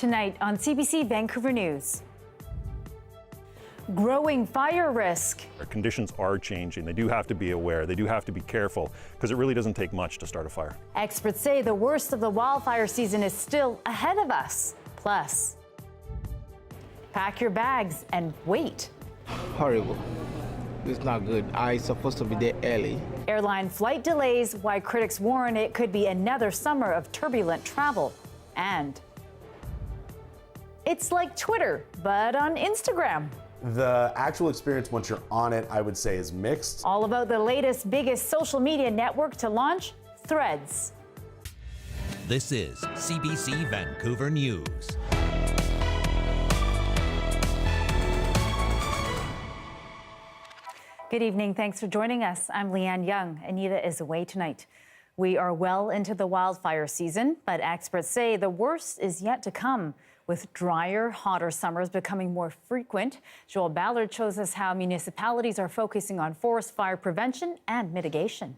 Tonight on CBC Vancouver News. Growing fire risk. Our conditions are changing. They do have to be aware. They do have to be careful because it really doesn't take much to start a fire. Experts say the worst of the wildfire season is still ahead of us. Plus, pack your bags and wait. Horrible. It's not good. I'm supposed to be there early. Airline flight delays, why critics warn it could be another summer of turbulent travel. And it's like Twitter, but on Instagram. The actual experience once you're on it, I would say, is mixed. All about the latest, biggest social media network to launch, Threads. This is CBC Vancouver News. Good evening. Thanks for joining us. I'm Lien Yeung. Anita is away tonight. We are well into the wildfire season, but experts say the worst is yet to come, with drier, hotter summers becoming more frequent. Joel Ballard shows us how municipalities are focusing on forest fire prevention and mitigation.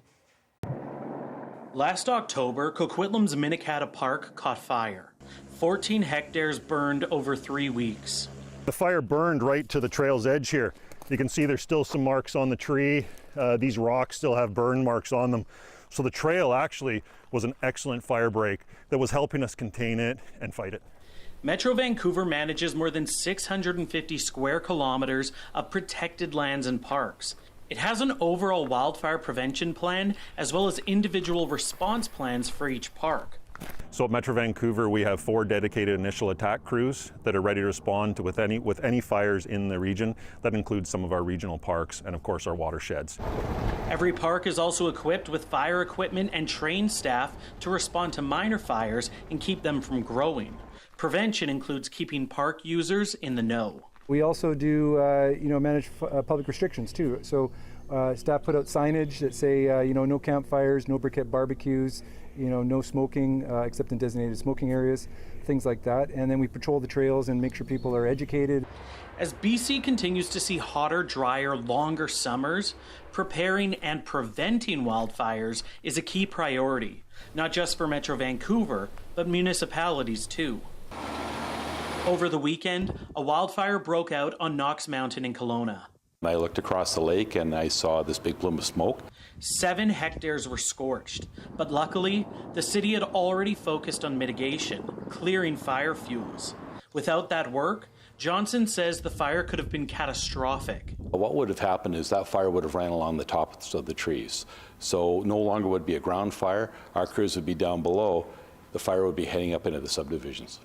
Last October, Coquitlam's Minnetonka Park caught fire. 14 hectares burned over 3 weeks. The fire burned right to the trail's edge here. You can see there's still some marks on the tree. These rocks still have burn marks on them. So the trail actually was an excellent fire break that was helping us contain it and fight it. Metro Vancouver manages more than 650 square kilometers of protected lands and parks. It has an overall wildfire prevention plan as well as individual response plans for each park. So at Metro Vancouver, we have 4 dedicated initial attack crews that are ready to respond to with any fires in the region. That includes some of our regional parks and, of course, our watersheds. Every park is also equipped with fire equipment and trained staff to respond to minor fires and keep them from growing. Prevention includes keeping park users in the know. We also do, manage public restrictions too. So staff put out signage that say, no campfires, no briquette barbecues, no smoking except in designated smoking areas, things like that. And then we patrol the trails and make sure people are educated. As BC continues to see hotter, drier, longer summers, preparing and preventing wildfires is a key priority, not just for Metro Vancouver, but municipalities too. Over the weekend, a wildfire broke out on Knox Mountain in Kelowna. I looked across the lake and I saw this big plume of smoke. 7 hectares were scorched, but luckily, the city had already focused on mitigation, clearing fire fuels. Without that work, Johnson says the fire could have been catastrophic. What would have happened is that fire would have ran along the tops of the trees. So no longer would be a ground fire. Our crews would be down below. The fire would be heading up into the subdivisions.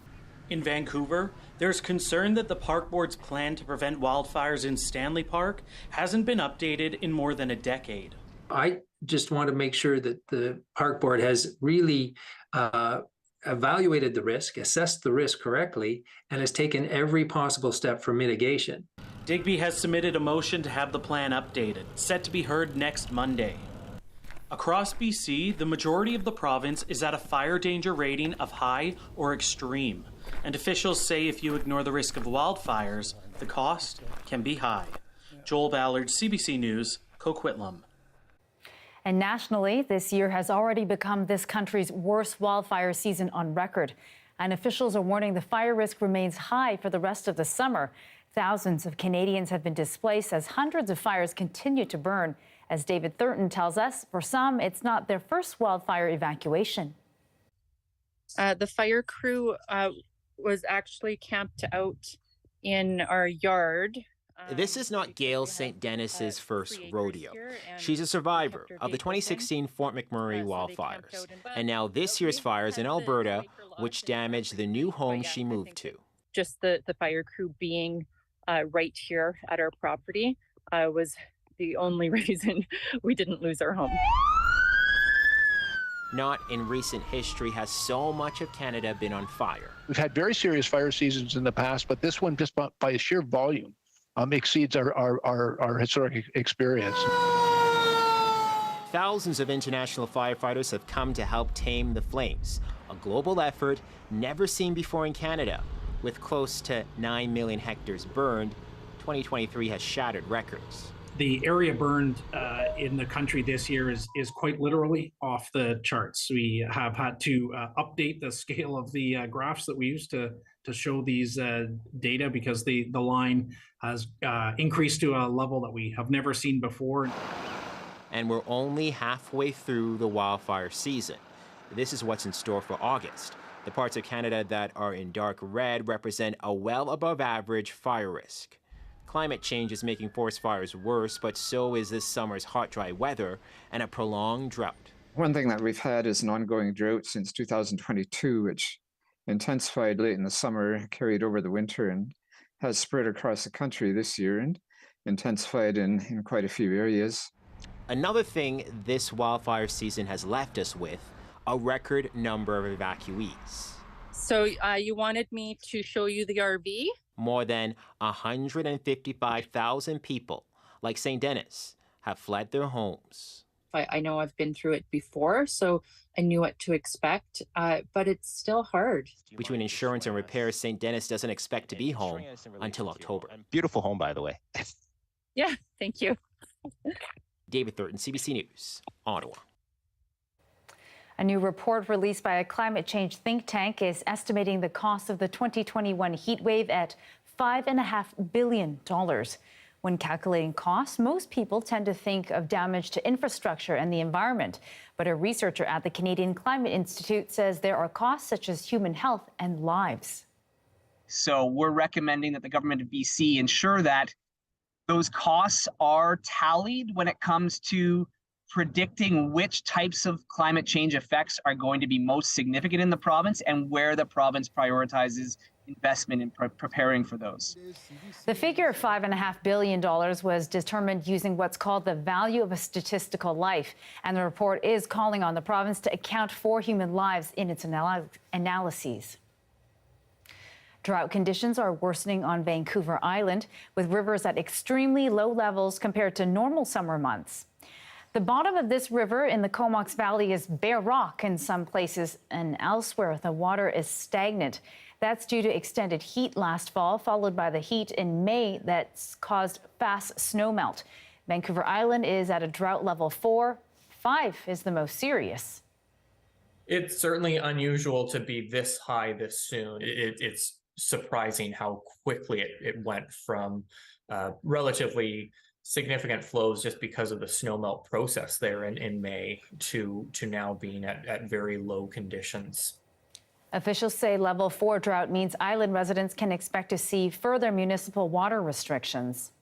In Vancouver, there's concern that the park board's plan to prevent wildfires in Stanley Park hasn't been updated in more than a decade. I just want to make sure that the park board has really evaluated the risk, assessed the risk correctly, and has taken every possible step for mitigation. Digby has submitted a motion to have the plan updated, set to be heard next Monday. Across BC, the majority of the province is at a fire danger rating of high or extreme. And officials say if you ignore the risk of wildfires, the cost can be high. Joel Ballard, CBC News, Coquitlam. And nationally, this year has already become this country's worst wildfire season on record. And officials are warning the fire risk remains high for the rest of the summer. Thousands of Canadians have been displaced as hundreds of fires continue to burn. As David Thurton tells us, for some, it's not their first wildfire evacuation. The fire crew was actually camped out in our yard. This is not Gail St. Dennis's first rodeo. She's a survivor of the 2016 Fort McMurray wildfires. And now this year's fires in Alberta, which damaged the new home she moved to. Just the fire crew being right here at our property was the only reason we didn't lose our home. Not in recent history has so much of Canada been on fire. We've had very serious fire seasons in the past, but this one, just by sheer volume, exceeds our historic experience. Thousands of international firefighters have come to help tame the flames, a global effort never seen before in Canada. With close to 9 million hectares burned, 2023 has shattered records. The area burned in the country this year is quite literally off the charts. We have had to update the scale of the graphs that we use to show these data because the line has increased to a level that we have never seen before. And we're only halfway through the wildfire season. This is what's in store for August. The parts of Canada that are in dark red represent a well above average fire risk. Climate change is making forest fires worse, but so is this summer's hot, dry weather and a prolonged drought. One thing that we've had is an ongoing drought since 2022, which intensified late in the summer, carried over the winter, and has spread across the country this year and intensified in quite a few areas. Another thing this wildfire season has left us with, a record number of evacuees. So you wanted me to show you the RV? More than 155,000 people, like St. Denis, have fled their homes. I know I've been through it before, so I knew what to expect, but it's still hard. Between insurance and repairs, St. Denis doesn't expect to be home until October. Beautiful home, by the way. Yeah, thank you. David Thurton, CBC News, Ottawa. A new report released by a climate change think tank is estimating the cost of the 2021 heat wave at $5.5 billion. When calculating costs, most people tend to think of damage to infrastructure and the environment. But a researcher at the Canadian Climate Institute says there are costs such as human health and lives. So we're recommending that the government of BC ensure that those costs are tallied when it comes to predicting which types of climate change effects are going to be most significant in the province and where the province prioritizes investment in preparing for those. The figure of $5.5 billion was determined using what's called the value of a statistical life. And the report is calling on the province to account for human lives in its analyses. Drought conditions are worsening on Vancouver Island, with rivers at extremely low levels compared to normal summer months. The bottom of this river in the Comox Valley is bare rock in some places, and elsewhere the water is stagnant. That's due to extended heat last fall, followed by the heat in May that's caused fast snowmelt. Vancouver Island is at a drought level 4. 5 is the most serious. It's certainly unusual to be this high this soon. It's surprising how quickly it went from relatively significant flows just because of the snowmelt process there in May to now being at very low conditions. Officials say level 4 drought means island residents can expect to see further municipal water restrictions.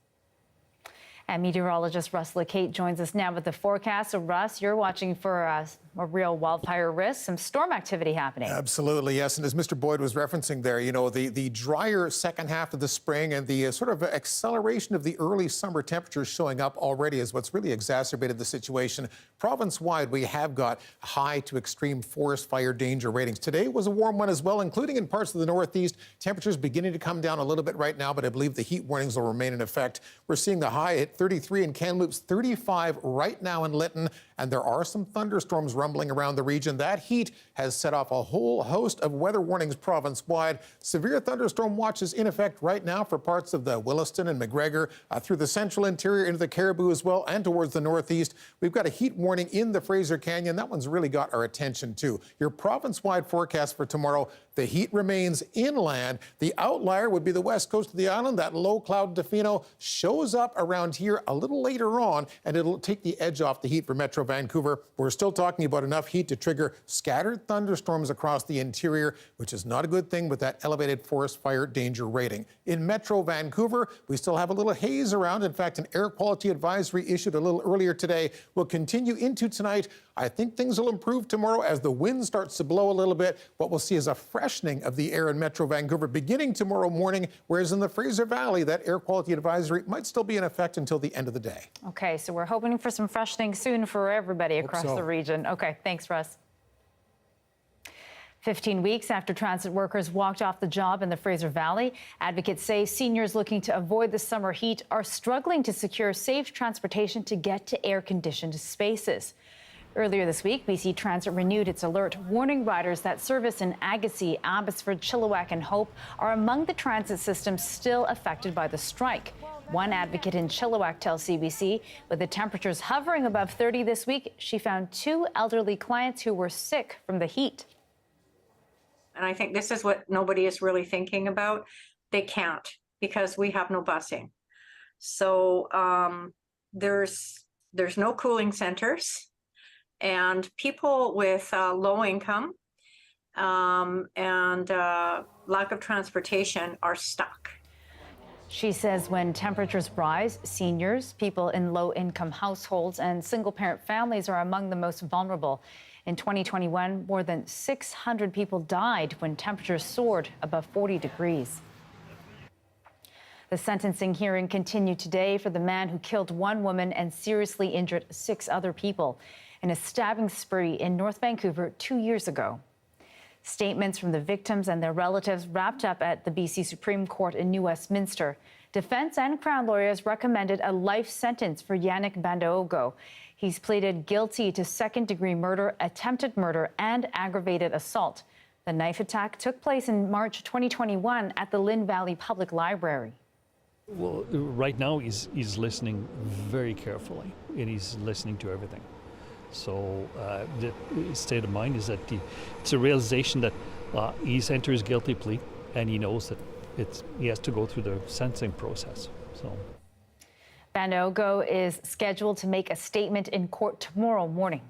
And meteorologist Russ LeCate joins us now with the forecast. So Russ, you're watching for a real wildfire risk, some storm activity happening. Absolutely, yes. And as Mr. Boyd was referencing there, you know, the drier second half of the spring and the sort of acceleration of the early summer temperatures showing up already is what's really exacerbated the situation. Province-wide, we have got high to extreme forest fire danger ratings. Today was a warm one as well, including in parts of the Northeast. Temperatures beginning to come down a little bit right now, but I believe the heat warnings will remain in effect. We're seeing the high at 33 in Kamloops, 35 right now in Lytton, and there are some thunderstorms rumbling around the region. That heat has set off a whole host of weather warnings province-wide. Severe thunderstorm watches in effect right now for parts of the Williston and McGregor, through the central interior into the Caribou as well, and towards the northeast. We've got a heat warning in the Fraser Canyon. That one's really got our attention too. Your province-wide forecast for tomorrow, the heat remains inland. The outlier would be the west coast of the island. That low cloud Tofino shows up around here a little later on, and it'll take the edge off the heat for Metro Vancouver. We're still talking about enough heat to trigger scattered thunderstorms across the interior, which is not a good thing with that elevated forest fire danger rating. In Metro Vancouver, we still have a little haze around. In fact, an air quality advisory issued a little earlier today will continue into tonight. I think things will improve tomorrow as the wind starts to blow a little bit. What we'll see is a freshening of the air in Metro Vancouver beginning tomorrow morning, whereas in the Fraser Valley, that air quality advisory might still be in effect until the end of the day. Okay, so we're hoping for some freshening soon for everybody across the region. Okay, thanks, Russ. 15 weeks after transit workers walked off the job in the Fraser Valley, advocates say seniors looking to avoid the summer heat are struggling to secure safe transportation to get to air-conditioned spaces. Earlier this week, BC Transit renewed its alert, warning riders that service in Agassiz, Abbotsford, Chilliwack and Hope are among the transit systems still affected by the strike. One advocate in Chilliwack tells CBC, with the temperatures hovering above 30 this week, she found 2 elderly clients who were sick from the heat. And I think this is what nobody is really thinking about. They can't because we have no busing. So there's no cooling centers, and people with low income and lack of transportation are stuck. She says when temperatures rise, seniors, people in low-income households, and single-parent families are among the most vulnerable. In 2021, more than 600 people died when temperatures soared above 40 degrees. The sentencing hearing continued today for the man who killed 1 woman and seriously injured 6 other people in a stabbing spree in North Vancouver 2 years ago. Statements from the victims and their relatives wrapped up at the BC Supreme Court in New Westminster. Defense and Crown lawyers recommended a life sentence for Yannick Bandaogo. He's pleaded guilty to second-degree murder, attempted murder, and aggravated assault. The knife attack took place in March 2021 at the Lynn Valley Public Library. Well, right now he's listening very carefully, and he's listening to everything. So the state of mind is that it's a realization that he's entered his guilty plea, and he knows that he has to go through the sentencing process. So Bandaogo is scheduled to make a statement in court tomorrow morning.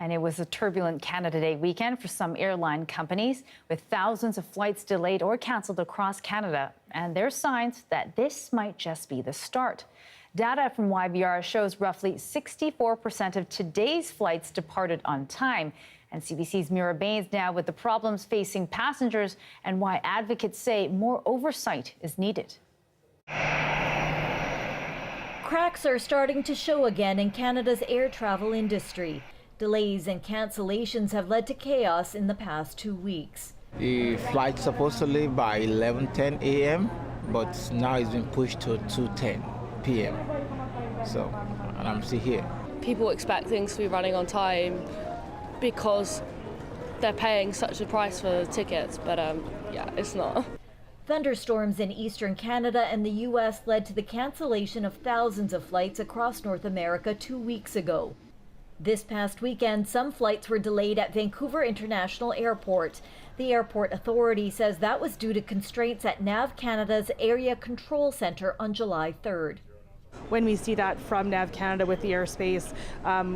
And it was a turbulent Canada Day weekend for some airline companies, with thousands of flights delayed or canceled across Canada. And there's signs that this might just be the start. Data from YVR shows roughly 64% of today's flights departed on time. And CBC's Mira Baines now with the problems facing passengers and why advocates say more oversight is needed. Cracks are starting to show again in Canada's air travel industry. Delays and cancellations have led to chaos in the past 2 weeks. The flight's supposed to leave by 11:10 a.m., but now it's been pushed to 2:10 p.m. So, and I'm still here. People expect things to be running on time because they're paying such a price for the tickets, but yeah, it's not. Thunderstorms in eastern Canada and the U.S. led to the cancellation of thousands of flights across North America 2 weeks ago. This past weekend, some flights were delayed at Vancouver International Airport. The airport authority says that was due to constraints at NAV Canada's Area Control Centre on July 3rd. When we see that from NAV Canada with the airspace,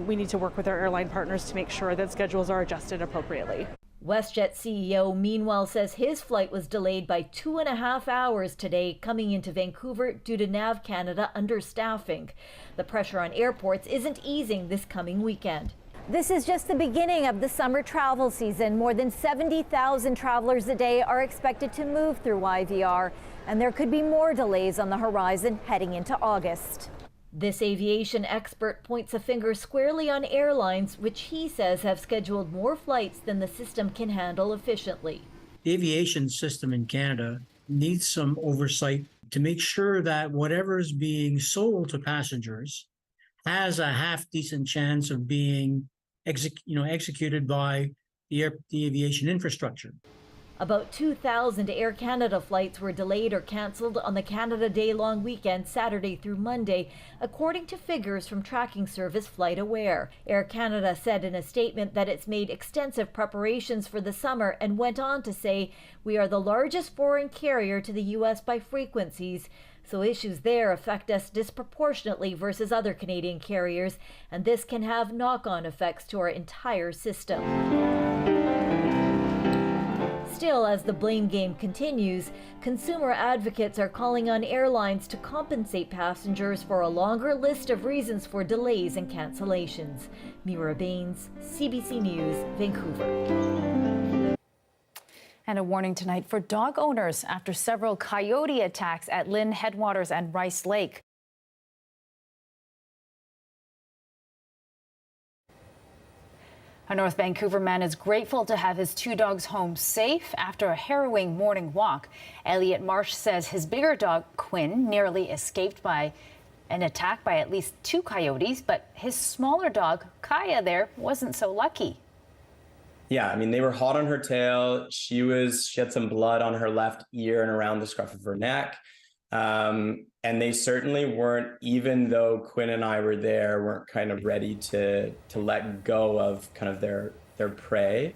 we need to work with our airline partners to make sure that schedules are adjusted appropriately. WestJet CEO, meanwhile, says his flight was delayed by 2.5 hours today coming into Vancouver due to NAV Canada understaffing. The pressure on airports isn't easing this coming weekend. This is just the beginning of the summer travel season. More than 70,000 travelers a day are expected to move through YVR, and there could be more delays on the horizon heading into August. This aviation expert points a finger squarely on airlines, which he says have scheduled more flights than the system can handle efficiently. The aviation system in Canada needs some oversight to make sure that whatever is being sold to passengers has a half-decent chance of being executed by the aviation infrastructure. About 2,000 Air Canada flights were delayed or cancelled on the Canada Day long weekend, Saturday through Monday, according to figures from tracking service FlightAware. Air Canada said in a statement that it's made extensive preparations for the summer and went on to say, "We are the largest foreign carrier to the U.S. by frequencies, so issues there affect us disproportionately versus other Canadian carriers, and this can have knock-on effects to our entire system." Still, as the blame game continues, consumer advocates are calling on airlines to compensate passengers for a longer list of reasons for delays and cancellations. Mira Baines, CBC News, Vancouver. And a warning tonight for dog owners after several coyote attacks at Lynn Headwaters and Rice Lake. A North Vancouver man is grateful to have his 2 dogs home safe after a harrowing morning walk. Elliot Marsh says his bigger dog, Quinn, nearly escaped by an attack by at least 2 coyotes, but his smaller dog, Kaya, there wasn't so lucky. Yeah, I mean, they were hot on her tail. She had some blood on her left ear and around the scruff of her neck. And they certainly weren't, even though Quinn and I were there, weren't kind of ready to let go of kind of their prey.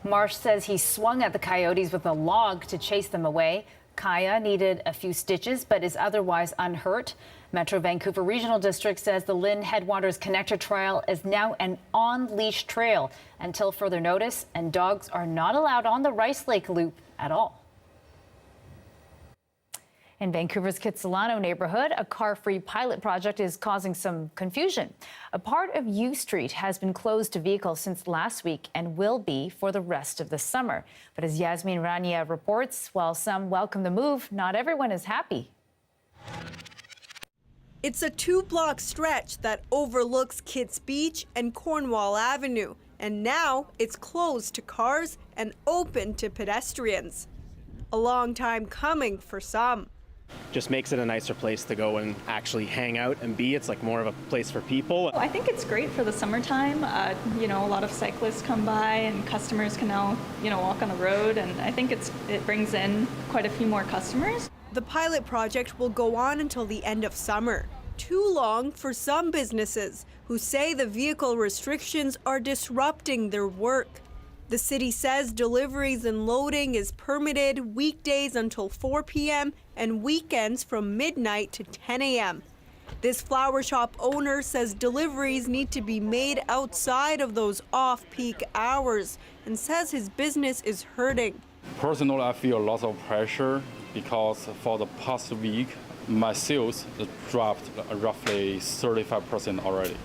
Marsh says he swung at the coyotes with a log to chase them away. Kaya needed a few stitches, but is otherwise unhurt. Metro Vancouver Regional District says the Lynn Headwaters Connector Trail is now an on-leash trail until further notice, and dogs are not allowed on the Rice Lake Loop at all. In Vancouver's Kitsilano neighborhood, a car-free pilot project is causing some confusion. A part of U Street has been closed to vehicles since last week and will be for the rest of the summer. But as Yasmin Rania reports, while some welcome the move, not everyone is happy. It's a 2-block stretch that overlooks Kitts Beach and Cornwall Avenue, and now it's closed to cars and open to pedestrians. A long time coming for some. Just makes it a nicer place to go and actually hang out and be. It's like more of a place for people. I think it's great for the summertime. A lot of cyclists come by and customers can now, walk on the road, and I think it brings in quite a few more customers. The pilot project will go on until the end of summer. Too long for some businesses who say the vehicle restrictions are disrupting their work. The city says deliveries and loading is permitted weekdays until 4 p.m. and weekends from midnight to 10 a.m. This flower shop owner says deliveries need to be made outside of those off-peak hours and says his business is hurting. Personally, I feel lots of pressure because for the past week, my sales dropped roughly 35% already.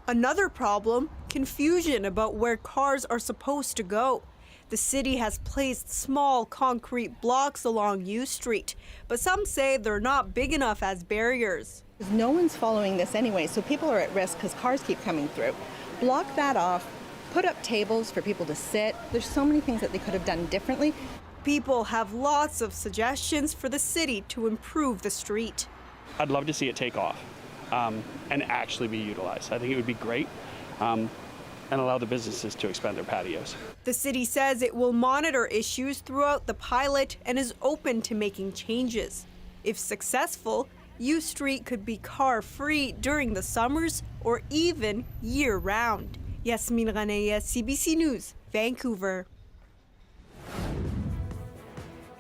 Another problem, confusion about where cars are supposed to go. The city has placed small concrete blocks along U Street, but some say they're not big enough as barriers. No one's following this anyway, so people are at risk because cars keep coming through. Block that off, put up tables for people to sit. There's so many things that they could have done differently. People have lots of suggestions for the city to improve the street. I'd love to see it take off and actually be utilized. I think it would be great and allow the businesses to expand their patios. The city says it will monitor issues throughout the pilot and is open to making changes. If successful, U Street could be car-free during the summers or even year-round. Yasmin Ranaya, CBC News, Vancouver.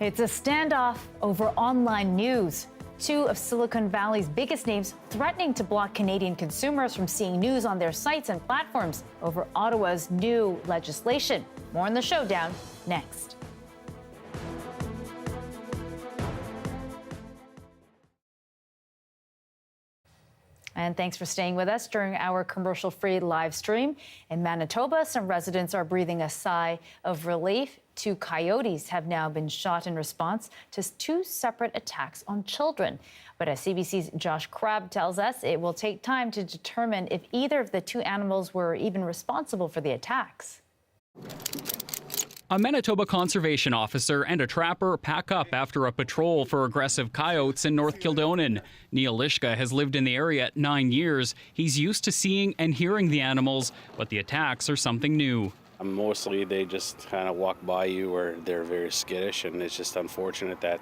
It's a standoff over online news. Two of Silicon Valley's biggest names threatening to block Canadian consumers from seeing news on their sites and platforms over Ottawa's new legislation. More on the showdown next. And thanks for staying with us during our commercial-free live stream. In Manitoba, some residents are breathing a sigh of relief. 2 coyotes have now been shot in response to 2 separate attacks on children. But as CBC's Josh Crabb tells us, it will take time to determine if either of the 2 animals were even responsible for the attacks. A Manitoba conservation officer and a trapper pack up after a patrol for aggressive coyotes in North Kildonan. Neil Lishka has lived in the area 9 years. He's used to seeing and hearing the animals, but the attacks are something new. Mostly they just kind of walk by you or they're very skittish, and it's just unfortunate that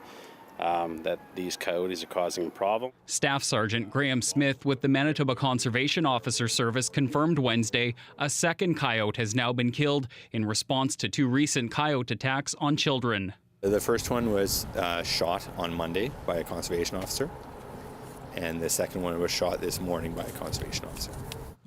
these coyotes are causing a problem. Staff Sergeant Graham Smith with the Manitoba Conservation Officer Service confirmed Wednesday a second coyote has now been killed in response to 2 recent coyote attacks on children. The first one was shot on Monday by a conservation officer, and the second one was shot this morning by a conservation officer.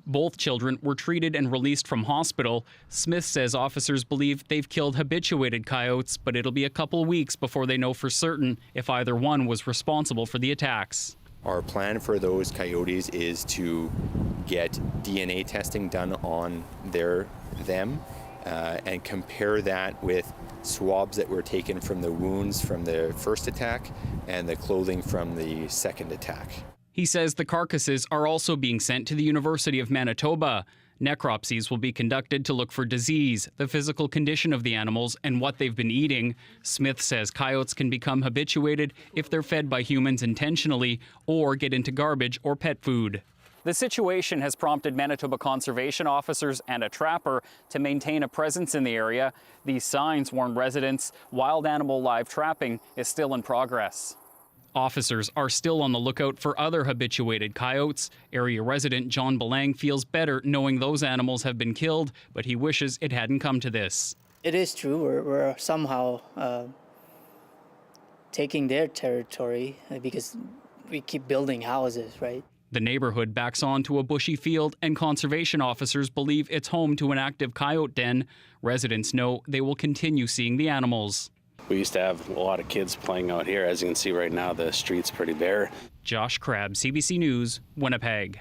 Both children were treated and released from hospital. Smith says officers believe they've killed habituated coyotes, but it'll be a couple weeks before they know for certain if either one was responsible for the attacks. Our plan for those coyotes is to get DNA testing done on them and compare that with swabs that were taken from the wounds from the first attack and the clothing from the second attack. He says the carcasses are also being sent to the University of Manitoba. Necropsies will be conducted to look for disease, the physical condition of the animals, and what they've been eating. Smith says coyotes can become habituated if they're fed by humans intentionally or get into garbage or pet food. The situation has prompted Manitoba conservation officers and a trapper to maintain a presence in the area. These signs warn residents wild animal live trapping is still in progress. Officers are still on the lookout for other habituated coyotes. Area resident John Belang feels better knowing those animals have been killed, but he wishes it hadn't come to this. It is true. We're somehow taking their territory because we keep building houses, right? The neighborhood backs onto a bushy field, and conservation officers believe it's home to an active coyote den. Residents know they will continue seeing the animals. We used to have a lot of kids playing out here. As you can see right now, the street's pretty bare. Josh Crabb, CBC News, Winnipeg.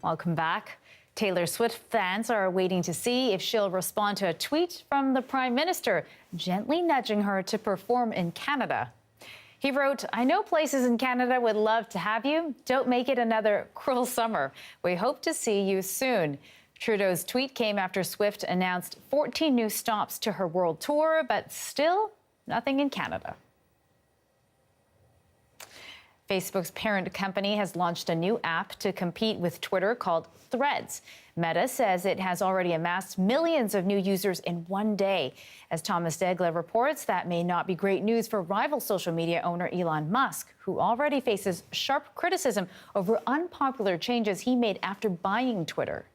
Welcome back. Taylor Swift fans are waiting to see if she'll respond to a tweet from the Prime Minister, gently nudging her to perform in Canada. He wrote, "I know places in Canada would love to have you. Don't make it another cruel summer. We hope to see you soon." Trudeau's tweet came after Swift announced 14 new stops to her world tour, but still nothing in Canada. Facebook's parent company has launched a new app to compete with Twitter called Threads. Meta says it has already amassed millions of new users in one day. As Thomas Degler reports, that may not be great news for rival social media owner Elon Musk, who already faces sharp criticism over unpopular changes he made after buying Twitter.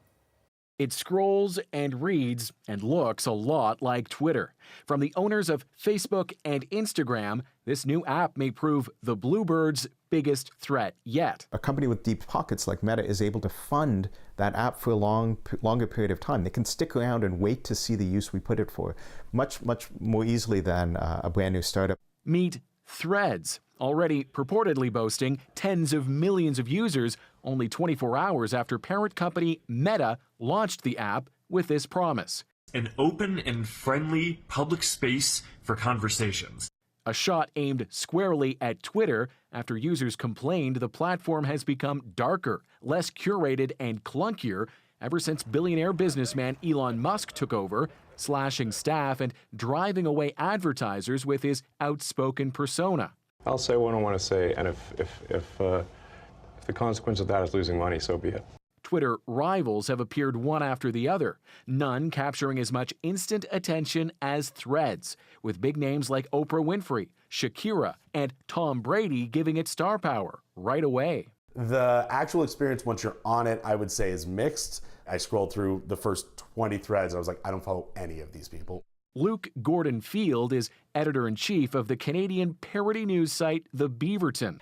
It scrolls and reads and looks a lot like Twitter. From the owners of Facebook and Instagram, this new app may prove the Bluebirds' biggest threat yet. A company with deep pockets like Meta is able to fund that app for a longer period of time. They can stick around and wait to see the use we put it for, much more easily than a brand new startup. Meet Threads, already purportedly boasting tens of millions of users only 24 hours after parent company Meta launched the app with this promise. An open and friendly public space for conversations. A shot aimed squarely at Twitter after users complained the platform has become darker, less curated, and clunkier ever since billionaire businessman Elon Musk took over, slashing staff and driving away advertisers with his outspoken persona. I'll say what I want to say, and if the consequence of that is losing money, so be it. Twitter rivals have appeared one after the other, none capturing as much instant attention as Threads, with big names like Oprah Winfrey, Shakira, and Tom Brady giving it star power right away. The actual experience once you're on it, I would say, is mixed. I scrolled through the first 20 threads. I was like, I don't follow any of these people. Luke Gordon-Field is editor-in-chief of the Canadian parody news site The Beaverton.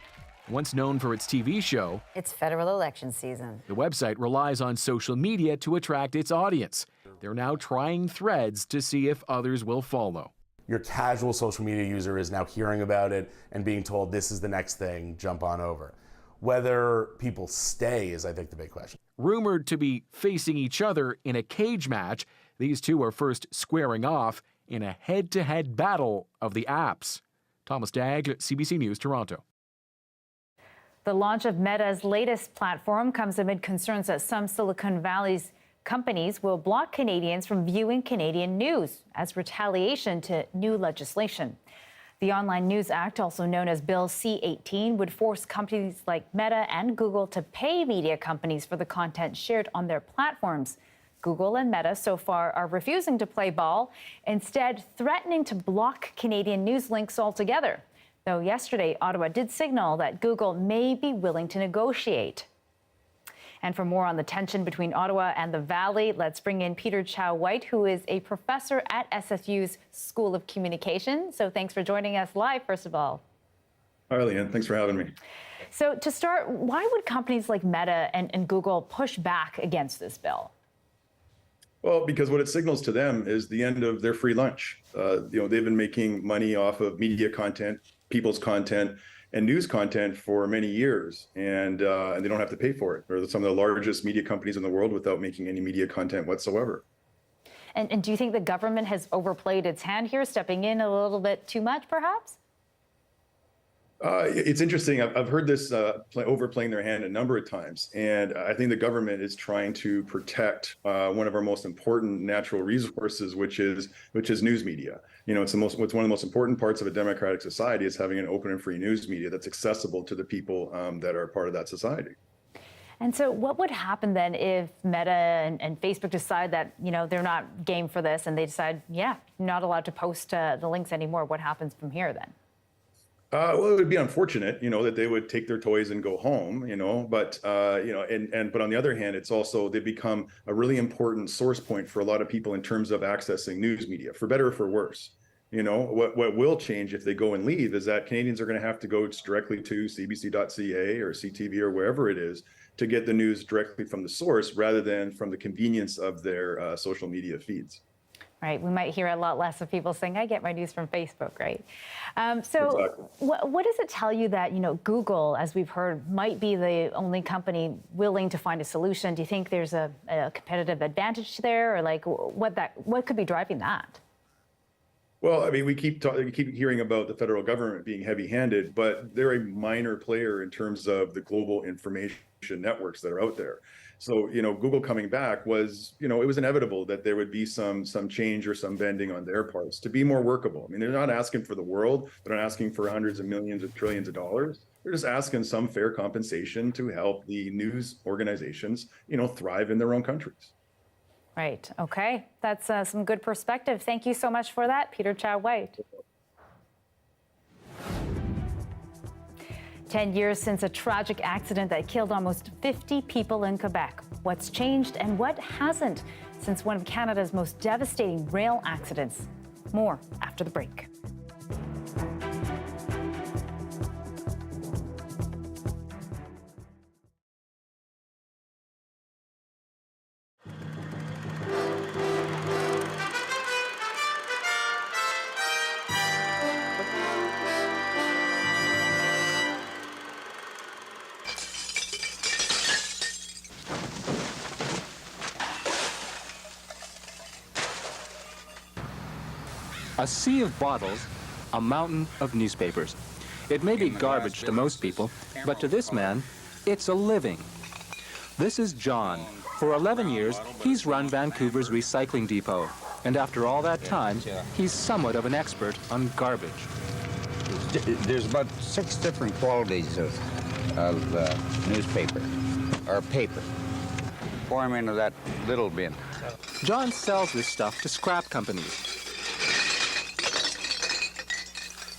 Once known for its TV show, it's federal election season. The website relies on social media to attract its audience. They're now trying Threads to see if others will follow. Your casual social media user is now hearing about it and being told this is the next thing, jump on over. Whether people stay is, I think, the big question. Rumored to be facing each other in a cage match, these two are first squaring off in a head-to-head battle of the apps. Thomas Dagg, CBC News, Toronto. The launch of Meta's latest platform comes amid concerns that some Silicon Valley's companies will block Canadians from viewing Canadian news as retaliation to new legislation. The Online News Act, also known as Bill C-18, would force companies like Meta and Google to pay media companies for the content shared on their platforms. Google and Meta so far are refusing to play ball, instead threatening to block Canadian news links altogether. Though yesterday, Ottawa did signal that Google may be willing to negotiate. And for more on the tension between Ottawa and the Valley, let's bring in Peter Chow-White, who is a professor at SFU's School of Communication. So thanks for joining us live, first of all. Hi, Lien. Thanks for having me. So to start, why would companies like Meta and Google push back against this bill? Well, because what it signals to them is the end of their free lunch. They've been making money off of media content, people's content, and news content for many years, and they don't have to pay for it. They're some of the largest media companies in the world without making any media content whatsoever. And do you think the government has overplayed its hand here, stepping in a little bit too much, perhaps? It's interesting. I've heard this overplaying their hand a number of times, and I think the government is trying to protect one of our most important natural resources, which is news media. It's one of the most important parts of a democratic society is having an open and free news media that's accessible to the people that are part of that society. And so, what would happen then if Meta and Facebook decide that they're not game for this, and they decide, yeah, you're not allowed to post the links anymore? What happens from here then? Well, it would be unfortunate, that they would take their toys and go home, but, but on the other hand, it's also, they become a really important source point for a lot of people in terms of accessing news media, for better or for worse. What will change if they go and leave is that Canadians are going to have to go directly to cbc.ca or CTV or wherever it is to get the news directly from the source rather than from the convenience of their social media feeds. Right, we might hear a lot less of people saying, I get my news from Facebook, right? So exactly. What does it tell you that, Google, as we've heard, might be the only company willing to find a solution? Do you think there's a competitive advantage there, or what could be driving that? Well, I mean, we keep hearing about the federal government being heavy-handed, but they're a minor player in terms of the global information networks that are out there. So, Google coming back was, it was inevitable that there would be some change or some bending on their parts to be more workable. I mean, they're not asking for the world. They're not asking for hundreds of millions of trillions of dollars. They're just asking some fair compensation to help the news organizations, thrive in their own countries. Right. Okay. That's some good perspective. Thank you so much for that, Peter Chow-White. 10 years since a tragic accident that killed almost 50 people in Quebec. What's changed and what hasn't since one of Canada's most devastating rail accidents? More after the break. A sea of bottles, a mountain of newspapers. It may be garbage to most people, but to this man, it's a living. This is John. For 11 years, he's run Vancouver's recycling depot. And after all that time, he's somewhat of an expert on garbage. There's about 6 different qualities of newspaper, or paper. Pour them into that little bin. John sells this stuff to scrap companies.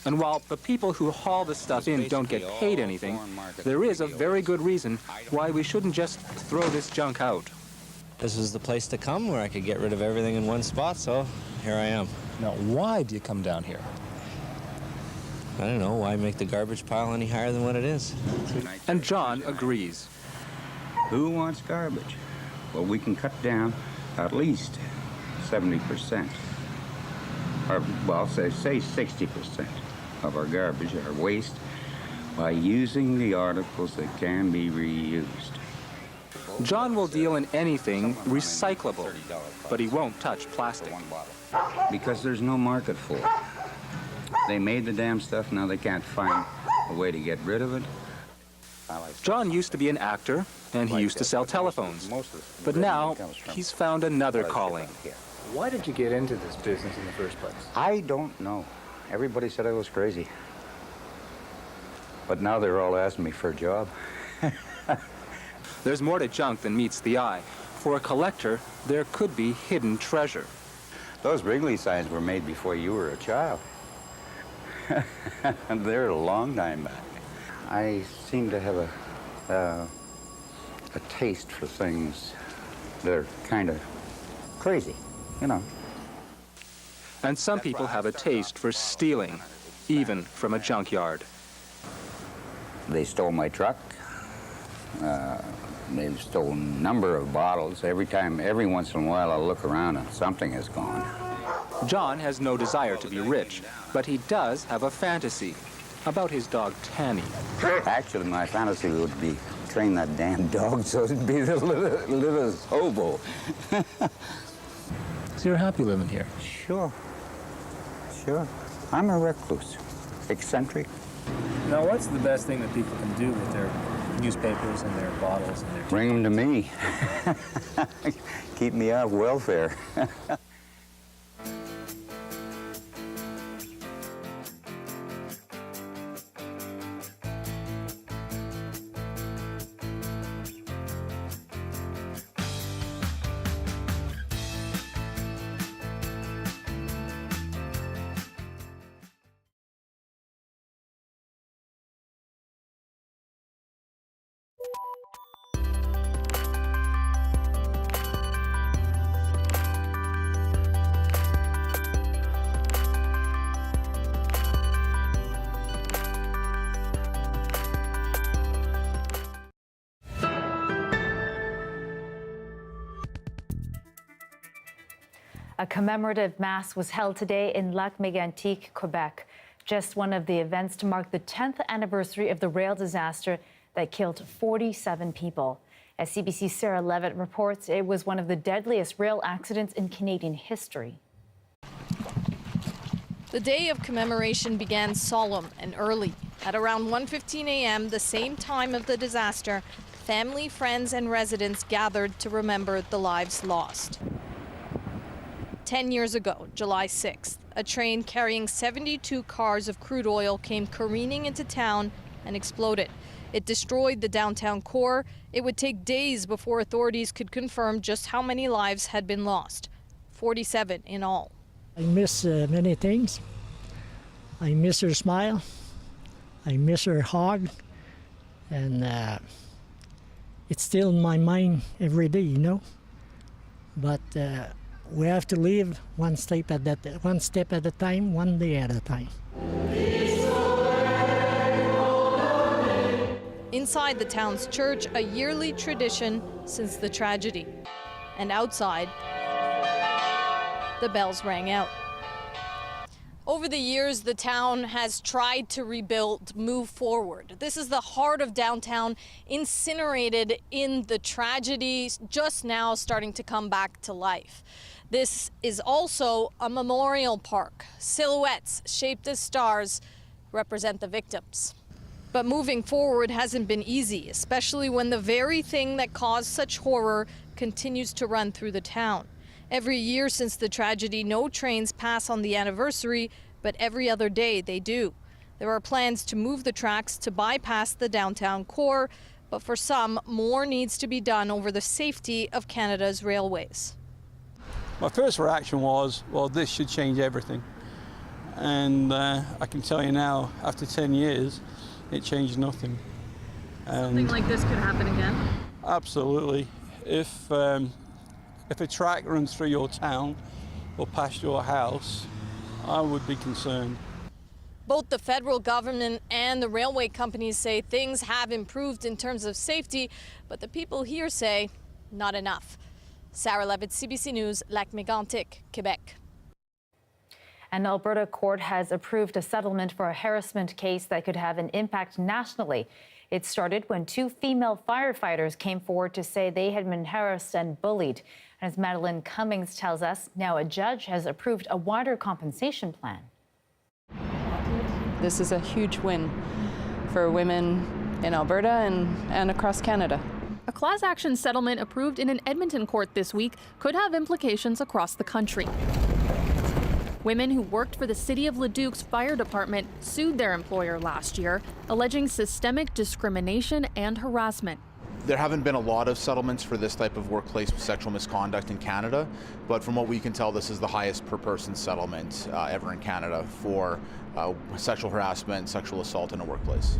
And while the people who haul the stuff in don't get paid anything, there is a very good reason why we shouldn't just throw this junk out. This is the place to come where I could get rid of everything in one spot, so here I am. Now, why do you come down here? I don't know. Why make the garbage pile any higher than what it is? And John agrees. Who wants garbage? Well, we can cut down at least 70%. Or, well, say 60%. Of our garbage, our waste, by using the articles that can be reused. John will deal in anything recyclable, but he won't touch plastic. Because there's no market for it. They made the damn stuff, now they can't find a way to get rid of it. John used to be an actor, and he used to sell telephones. But now, he's found another calling. Why did you get into this business in the first place? I don't know. Everybody said I was crazy. But now they're all asking me for a job. There's more to junk than meets the eye. For a collector, there could be hidden treasure. Those Wrigley signs were made before you were a child. They're a long time back. I seem to have a a taste for things that are kind of crazy, you know. And some people have a taste for stealing, even from a junkyard. They stole my truck. They've stolen a number of bottles. Every once in a while, I'll look around and something is gone. John has no desire to be rich, but he does have a fantasy about his dog, Tammy. Actually, my fantasy would be train that damn dog so it'd be the littlest hobo. So you're happy living here? Sure. I'm a recluse, eccentric. Now, what's the best thing that people can do with their newspapers and their bottles and their... Bring them to me. Keep me off welfare. A commemorative mass was held today in Lac-Mégantic, Quebec, just one of the events to mark the 10th anniversary of the rail disaster that killed 47 people. As CBC's Sarah Levitt reports, it was one of the deadliest rail accidents in Canadian history. The day of commemoration began solemn and early. At around 1:15 a.m., the same time of the disaster, family, friends, and residents gathered to remember the lives lost. 10 years ago, July 6th, a train carrying 72 cars of crude oil came careening into town and exploded. It destroyed the downtown core. It would take days before authorities could confirm just how many lives had been lost. 47 in all. I miss many things. I miss her smile. I miss her hug. And it's still in my mind every day, you know. But we have to live one step at a time, one day at a time. Inside the town's church, a yearly tradition since the tragedy. And outside, the bells rang out. Over the years, the town has tried to rebuild, move forward. This is the heart of downtown, incinerated in the tragedy, just now starting to come back to life. This is also a memorial park. Silhouettes shaped as stars represent the victims. But moving forward hasn't been easy, especially when the very thing that caused such horror continues to run through the town. Every year since the tragedy, no trains pass on the anniversary, but every other day they do. There are plans to move the tracks to bypass the downtown core, but for some, more needs to be done over the safety of Canada's railways. My first reaction was, well, this should change everything. And I can tell you now, after 10 years, it changed nothing. Something like this could happen again? Absolutely. If a track runs through your town or past your house, I would be concerned. Both the federal government and the railway companies say things have improved in terms of safety, but the people here say not enough. Sarah Levitt, CBC News, Lac-Mégantic, Quebec. An Alberta court has approved a settlement for a harassment case that could have an impact nationally. It started when two female firefighters came forward to say they had been harassed and bullied. As Madeline Cummings tells us, now a judge has approved a wider compensation plan. This is a huge win for women in Alberta and across Canada. A class action settlement approved in an Edmonton court this week could have implications across the country. Women who worked for the City of Leduc's fire department sued their employer last year, alleging systemic discrimination and harassment. There haven't been a lot of settlements for this type of workplace sexual misconduct in Canada, but from what we can tell, this is the highest per person settlement ever in Canada for sexual harassment, sexual assault in a workplace.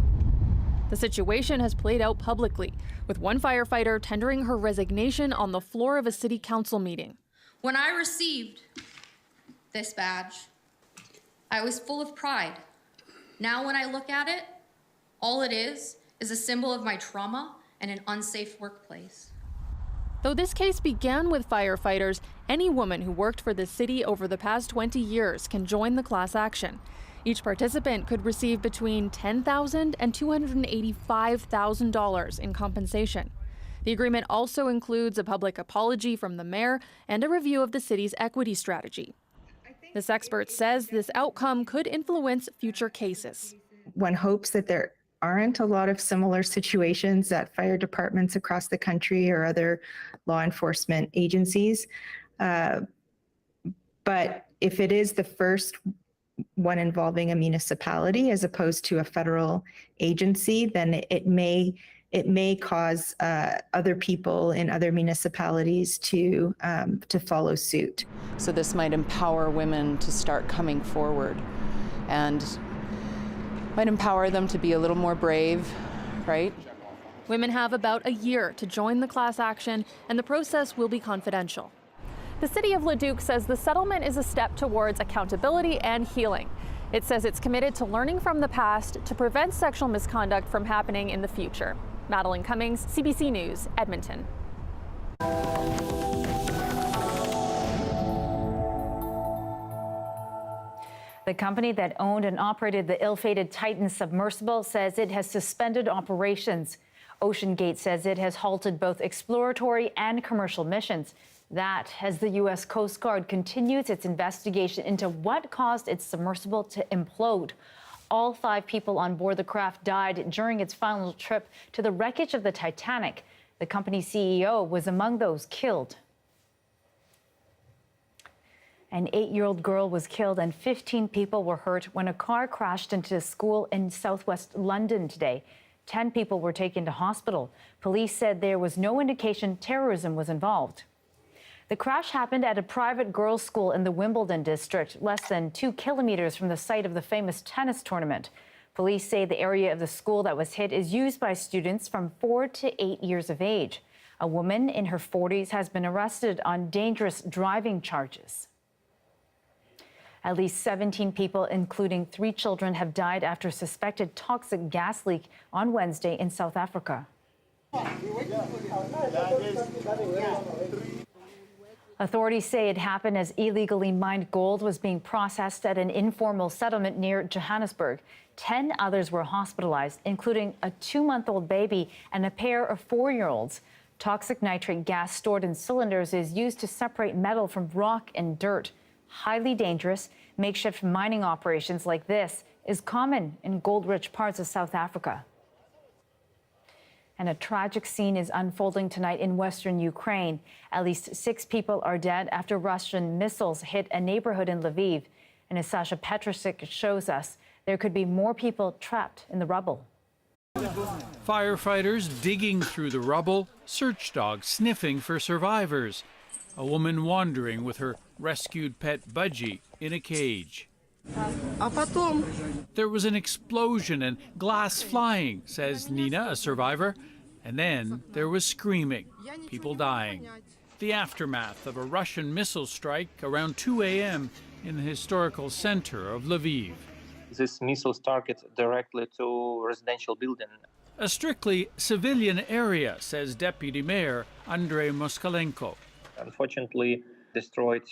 The situation has played out publicly, with one firefighter tendering her resignation on the floor of a city council meeting. When I received this badge, I was full of pride. Now when I look at it, all it is a symbol of my trauma and an unsafe workplace. Though this case began with firefighters, any woman who worked for the city over the past 20 years can join the class action. Each participant could receive between $10,000 and $285,000 in compensation. The agreement also includes a public apology from the mayor and a review of the city's equity strategy. This expert says this outcome could influence future cases. One hopes that there aren't a lot of similar situations at fire departments across the country or other law enforcement agencies. But if it is the first one involving a municipality as opposed to a federal agency, then it may cause other people in other municipalities to follow suit. So this might empower women to start coming forward and might empower them to be a little more brave, right? Women have about a year to join the class action, and the process will be confidential. The city of Leduc says the settlement is a step towards accountability and healing. It says it's committed to learning from the past to prevent sexual misconduct from happening in the future. Madeline Cummings, CBC News, Edmonton. The company that owned and operated the ill-fated Titan submersible says it has suspended operations. OceanGate says it has halted both exploratory and commercial missions. That as the U.S. Coast Guard continues its investigation into what caused its submersible to implode. All 5 people on board the craft died during its final trip to the wreckage of the Titanic. The company's CEO was among those killed. An 8-year-old girl was killed and 15 people were hurt when a car crashed into a school in southwest London today. 10 people were taken to hospital. Police said there was no indication terrorism was involved. The crash happened at a private girls' school in the Wimbledon district, less than 2 kilometers from the site of the famous tennis tournament. Police say the area of the school that was hit is used by students from 4 to 8 years of age. A woman in her 40s has been arrested on dangerous driving charges. At least 17 people, including 3 children, have died after a suspected toxic gas leak on Wednesday in South Africa. Authorities say it happened as illegally mined gold was being processed at an informal settlement near Johannesburg. 10 others were hospitalized, including a 2-month-old baby and a pair of 4-year-olds. Toxic nitrate gas stored in cylinders is used to separate metal from rock and dirt. Highly dangerous, makeshift mining operations like this is common in gold-rich parts of South Africa. And a tragic scene is unfolding tonight in western Ukraine. At least 6 people are dead after Russian missiles hit a neighborhood in Lviv. And as Sasha Petrusik shows us, there could be more people trapped in the rubble. Firefighters digging through the rubble, search dogs sniffing for survivors. A woman wandering with her rescued pet Budgie in a cage. There was an explosion and glass flying, says Nina, a survivor. And then there was screaming, people dying. The aftermath of a Russian missile strike around 2 a.m. in the historical center of Lviv. This missiles target directly to residential building. A strictly civilian area, says Deputy Mayor Andrei Moskalenko. Unfortunately, destroyed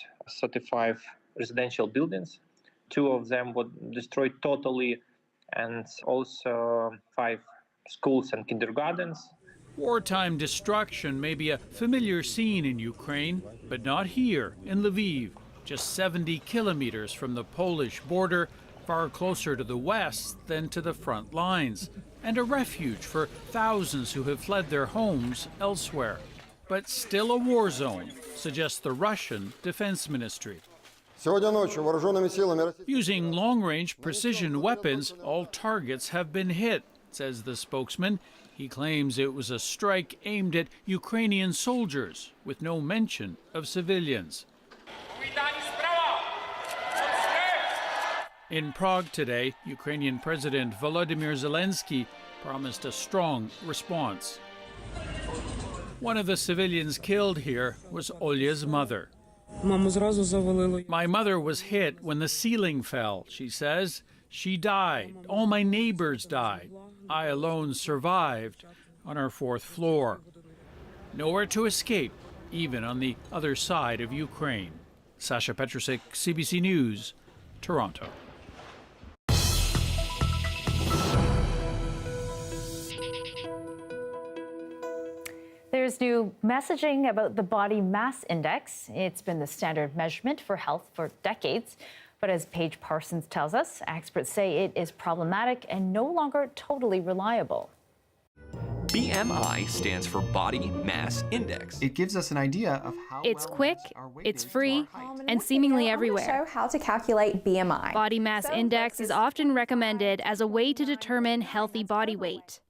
35 residential buildings. 2 of them were destroyed totally, and also 5 schools and kindergartens. Wartime destruction may be a familiar scene in Ukraine, but not here in Lviv, just 70 kilometers from the Polish border, far closer to the west than to the front lines, and a refuge for thousands who have fled their homes elsewhere. But still a war zone, suggests the Russian Defense Ministry. Using long-range precision weapons, all targets have been hit, says the spokesman. He claims it was a strike aimed at Ukrainian soldiers, with no mention of civilians. In Prague today, Ukrainian President Volodymyr Zelensky promised a strong response. One of the civilians killed here was Olya's mother. My mother was hit when the ceiling fell, she says. She died. All my neighbors died. I alone survived on our 4th floor. Nowhere to escape, even on the other side of Ukraine. Sasha Petrusik, CBC News, Toronto. There's new messaging about the body mass index. It's been the standard measurement for health for decades. But as Paige Parsons tells us, experts say it is problematic and no longer totally reliable. BMI stands for Body Mass Index. It gives us an idea of how It's quick, it's free, and seemingly everywhere. Show how to calculate BMI. Body mass index is often recommended as a way to determine healthy body weight.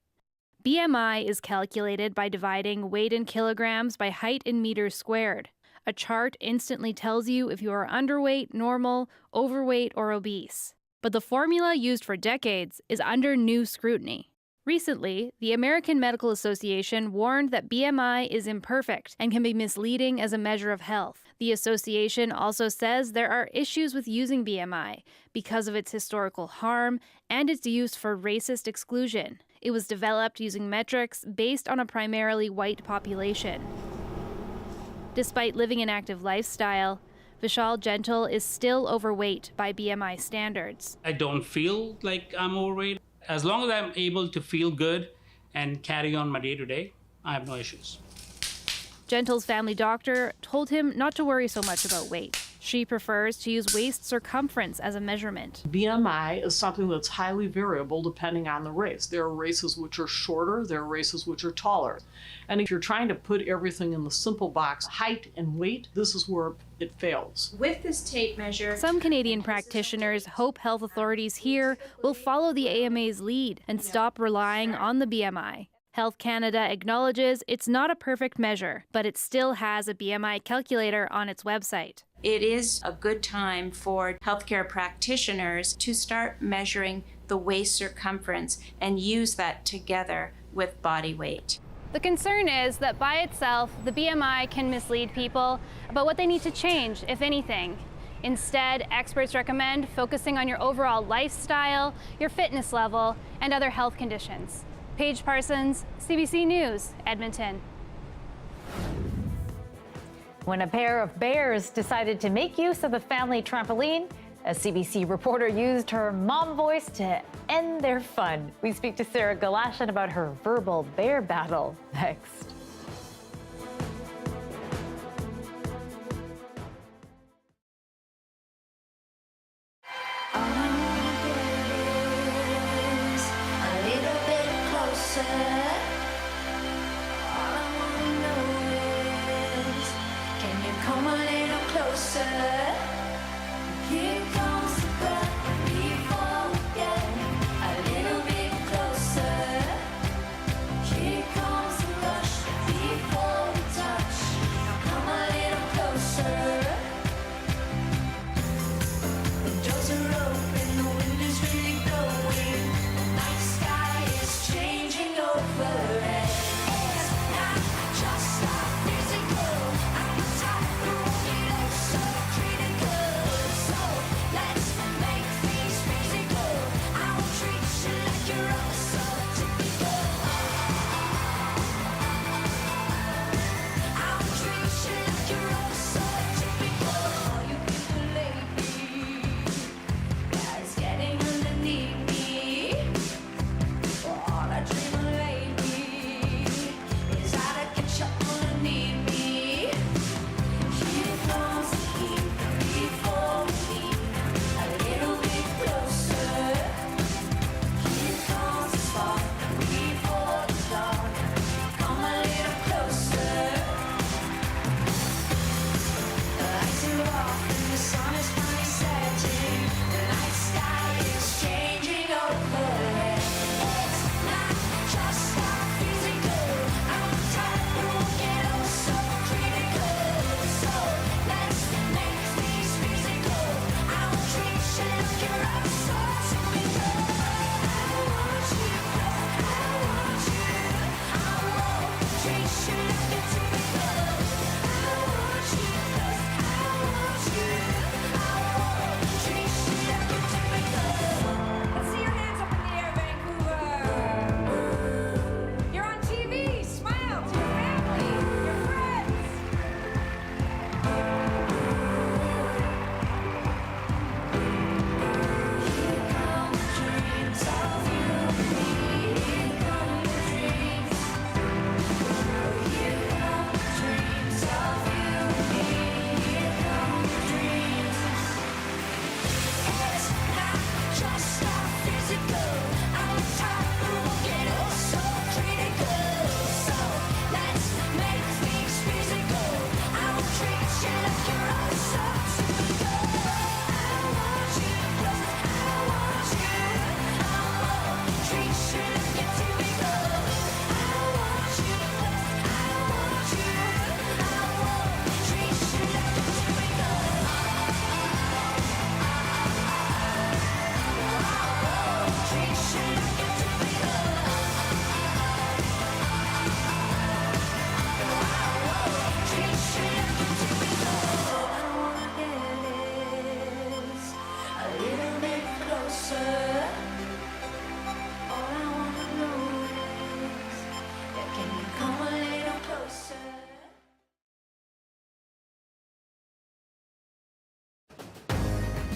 BMI is calculated by dividing weight in kilograms by height in meters squared. A chart instantly tells you if you are underweight, normal, overweight, or obese. But the formula used for decades is under new scrutiny. Recently, the American Medical Association warned that BMI is imperfect and can be misleading as a measure of health. The association also says there are issues with using BMI because of its historical harm and its use for racist exclusion. It was developed using metrics based on a primarily white population. Despite living an active lifestyle, Vishal Gentle is still overweight by BMI standards. I don't feel like I'm overweight. As long as I'm able to feel good and carry on my day-to-day, I have no issues. Gentle's family doctor told him not to worry so much about weight. She prefers to use waist circumference as a measurement. BMI is something that's highly variable depending on the race. There are races which are shorter, there are races which are taller. And if you're trying to put everything in the simple box, height and weight, this is where it fails. With this tape measure, some Canadian practitioners hope health authorities here will follow the AMA's lead and stop relying on the BMI. Health Canada acknowledges it's not a perfect measure, but it still has a BMI calculator on its website. It is a good time for healthcare practitioners to start measuring the waist circumference and use that together with body weight. The concern is that by itself, the BMI can mislead people about what they need to change, if anything. Instead, experts recommend focusing on your overall lifestyle, your fitness level, and other health conditions. Paige Parsons, CBC News, Edmonton. When a pair of bears decided to make use of the family trampoline, a CBC reporter used her mom voice to end their fun. We speak to Sarah Galashan about her verbal bear battle next.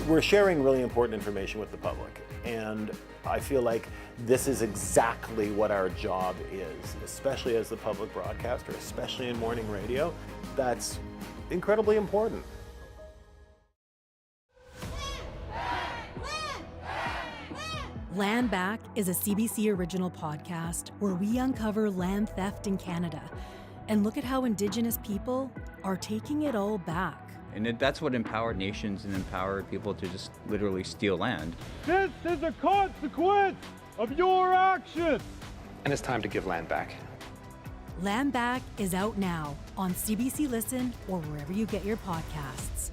We're sharing really important information with the public, and I feel like this is exactly what our job is, especially as the public broadcaster, especially in morning radio. That's incredibly important. Land Back is a CBC original podcast where we uncover land theft in Canada and look at how Indigenous people are taking it all back. And that's what empowered nations and empowered people to just literally steal land. This is a consequence of your actions. And it's time to give land back. Land Back is out now on CBC Listen or wherever you get your podcasts.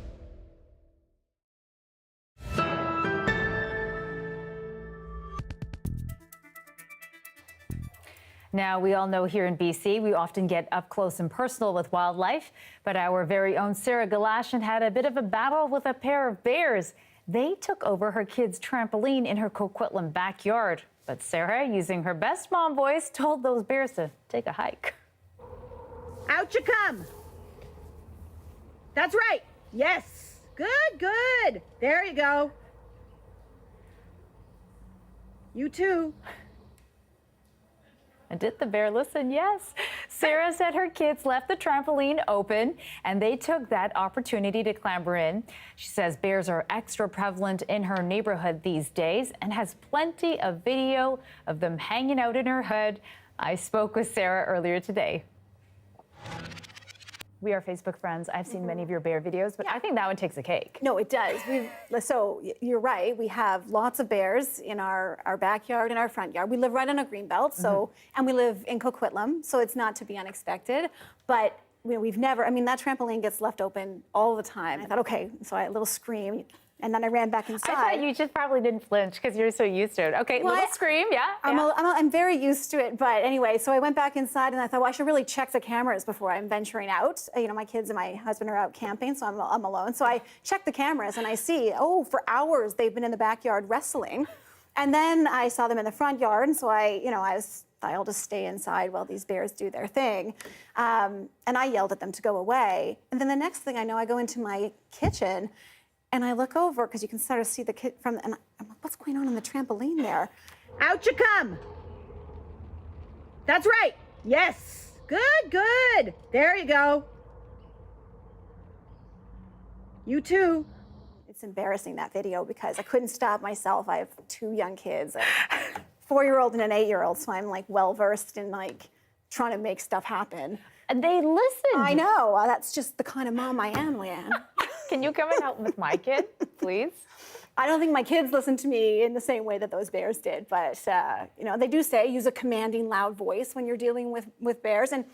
Now, we all know here in BC, we often get up close and personal with wildlife, but our very own Sarah Galashan had a bit of a battle with a pair of bears. They took over her kid's trampoline in her Coquitlam backyard. But Sarah, using her best mom voice, told those bears to take a hike. Out you come. That's right. Yes. Good, good. There you go. You too. And did the bear listen? Yes. Sarah said her kids left the trampoline open and they took that opportunity to clamber in. She says bears are extra prevalent in her neighborhood these days and has plenty of video of them hanging out in her hood. I spoke with Sarah earlier today. We are Facebook friends. I've seen many of your bear videos, but I think that one takes a cake. No, it does. So you're right. We have lots of bears in our backyard and our front yard. We live right on a green belt, so and we live in Coquitlam, so it's not to be unexpected. But we've never. I mean, that trampoline gets left open all the time. I thought, okay, so a little scream. And then I ran back inside. I thought you just probably didn't flinch because you're so used to it. Okay, well, little scream, yeah. I'm very used to it, but anyway, so I went back inside and I thought, well, I should really check the cameras before I'm venturing out. You know, my kids and my husband are out camping, so I'm alone. So I checked the cameras and I see, oh, for hours they've been in the backyard wrestling. And then I saw them in the front yard, and so I'll just stay inside while these bears do their thing. And I yelled at them to go away. And then the next thing I know, I go into my kitchen and I look over because you can sort of see the kid and I'm like, what's going on the trampoline there? Out you come. That's right. Yes. Good, good. There you go. You too. It's embarrassing, that video, because I couldn't stop myself. I have 2 young kids, a 4-year-old and an 8-year-old, so I'm like well-versed in like trying to make stuff happen. And they listen. I know. That's just the kind of mom I am, Leanne. Can you come and help with my kid, please? I don't think my kids listen to me in the same way that those bears did, but they do say use a commanding, loud voice when you're dealing with bears. And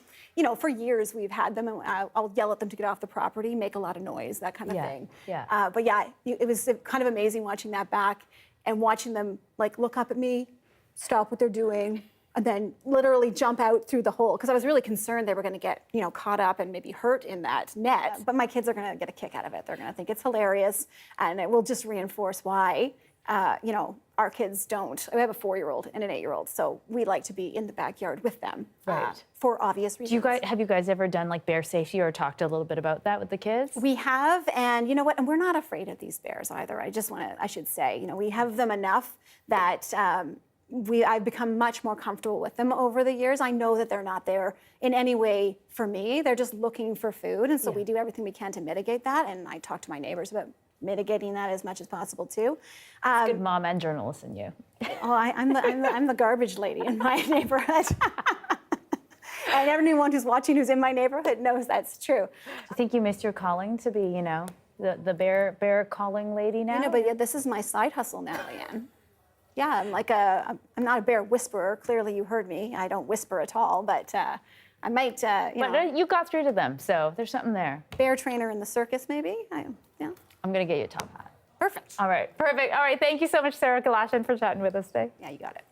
for years we've had them, and I'll yell at them to get off the property, make a lot of noise, that kind of thing. Yeah. But yeah, it was kind of amazing watching that back and watching them like look up at me, stop what they're doing, and then literally jump out through the hole, because I was really concerned they were going to get, caught up and maybe hurt in that net. But my kids are going to get a kick out of it. They're going to think it's hilarious, and it will just reinforce why, our kids don't. We have a 4-year-old and an 8-year-old, so we like to be in the backyard with them, for obvious reasons. Have you guys ever done like bear safety or talked a little bit about that with the kids? We have, and you know what? And we're not afraid of these bears either. I should say, we have them enough that. I've become much more comfortable with them over the years. I know that they're not there in any way for me. They're just looking for food, and so we do everything we can to mitigate that. And I talk to my neighbors about mitigating that as much as possible too. Good mom and journalist in you. Oh, I'm the garbage lady in my neighborhood. And everyone who's watching who's in my neighborhood knows that's true. I think you missed your calling to be, the bear calling lady now. But this is my side hustle now, Leanne. Yeah, I'm not a bear whisperer. Clearly you heard me. I don't whisper at all, but I might, But you got through to them, so there's something there. Bear trainer in the circus, maybe? Yeah. I'm going to get you a top hat. Perfect. All right, perfect. All right, thank you so much, Sarah Galashan, for chatting with us today. Yeah, you got it.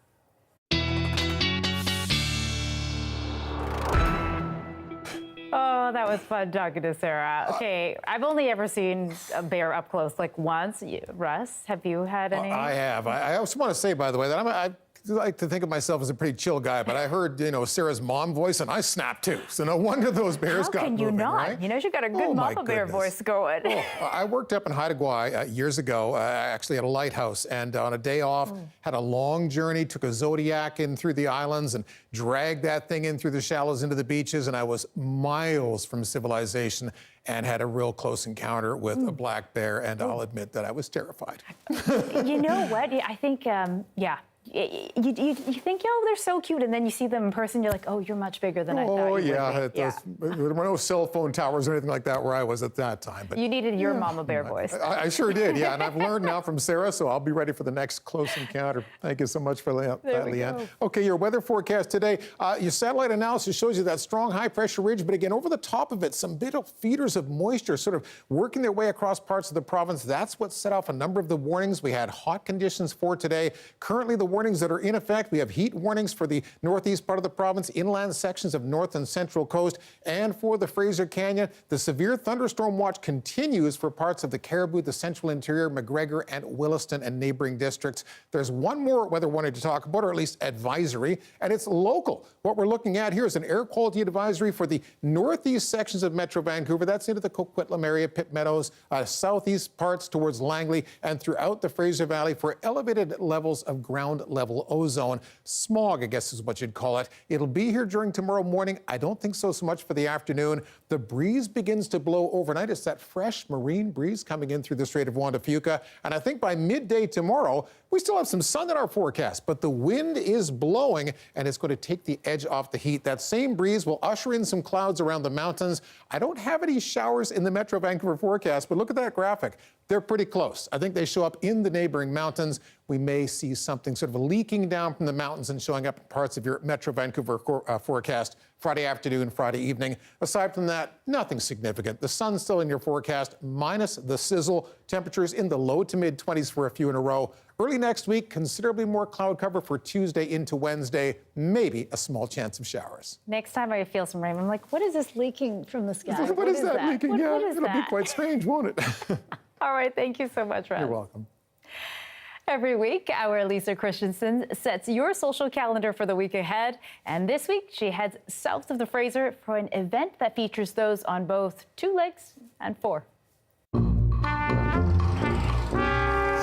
Oh, that was fun talking to Sarah. Okay, I've only ever seen a bear up close like once. Russ, have you had any? I have. I also want to say, by the way, that like to think of myself as a pretty chill guy, but I heard, Sarah's mom voice, and I snapped too. So no wonder those bears got moving, How can you not? right? You know, she's got a good mama bear voice going. I worked up in Haida Gwaii years ago, actually at a lighthouse, and on a day off, had a long journey, took a Zodiac in through the islands and dragged that thing in through the shallows into the beaches, and I was miles from civilization and had a real close encounter with a black bear, and I'll admit that I was terrified. You know what? I think, You think, they're so cute, and then you see them in person, you're like, oh, you're much bigger than I thought you would be. There were no cell phone towers or anything like that where I was at that time. But you needed your mama bear voice. I sure did, yeah, and I've learned now from Sarah, so I'll be ready for the next close encounter. Thank you so much for that, Leanne. Okay, your weather forecast today. Your satellite analysis shows you that strong high-pressure ridge, but again, over the top of it, some little feeders of moisture sort of working their way across parts of the province. That's what set off a number of the warnings. We had hot conditions for today. Currently, the warnings that are in effect, we have heat warnings for the northeast part of the province, inland sections of north and central coast, and for the Fraser Canyon. The severe thunderstorm watch continues for parts of the Caribou, the central interior, McGregor, and Williston, and neighboring districts. There's one more weather warning to talk about, or at least advisory, and it's local. What we're looking at here is an air quality advisory for the northeast sections of Metro Vancouver. That's into the Coquitlam area, Pitt Meadows, southeast parts towards Langley, and throughout the Fraser Valley for elevated levels of ground level ozone. Smog, I guess is what you'd call it. It'll be here during tomorrow morning. I don't think so much for the afternoon. The breeze begins to blow overnight. It's that fresh marine breeze coming in through the Strait of Juan de Fuca. And I think by midday tomorrow, we still have some sun in our forecast, but the wind is blowing and it's going to take the edge off the heat. That same breeze will usher in some clouds around the mountains. I don't have any showers in the Metro Vancouver forecast, but look at that graphic. They're pretty close. I think they show up in the neighboring mountains. We may see something sort of leaking down from the mountains and showing up in parts of your Metro Vancouver forecast Friday afternoon, Friday evening. Aside from that, nothing significant. The sun's still in your forecast, minus the sizzle. Temperatures in the low to mid 20s for a few in a row. Early next week, considerably more cloud cover for Tuesday into Wednesday. Maybe a small chance of showers. Next time I feel some rain, I'm like, what is this leaking from the sky? What is that leaking? What is it'll be quite strange, won't it? All right, thank you so much, Ron. You're welcome. Every week, our Lisa Christensen sets your social calendar for the week ahead. And this week, she heads south of the Fraser for an event that features those on both 2 legs and 4.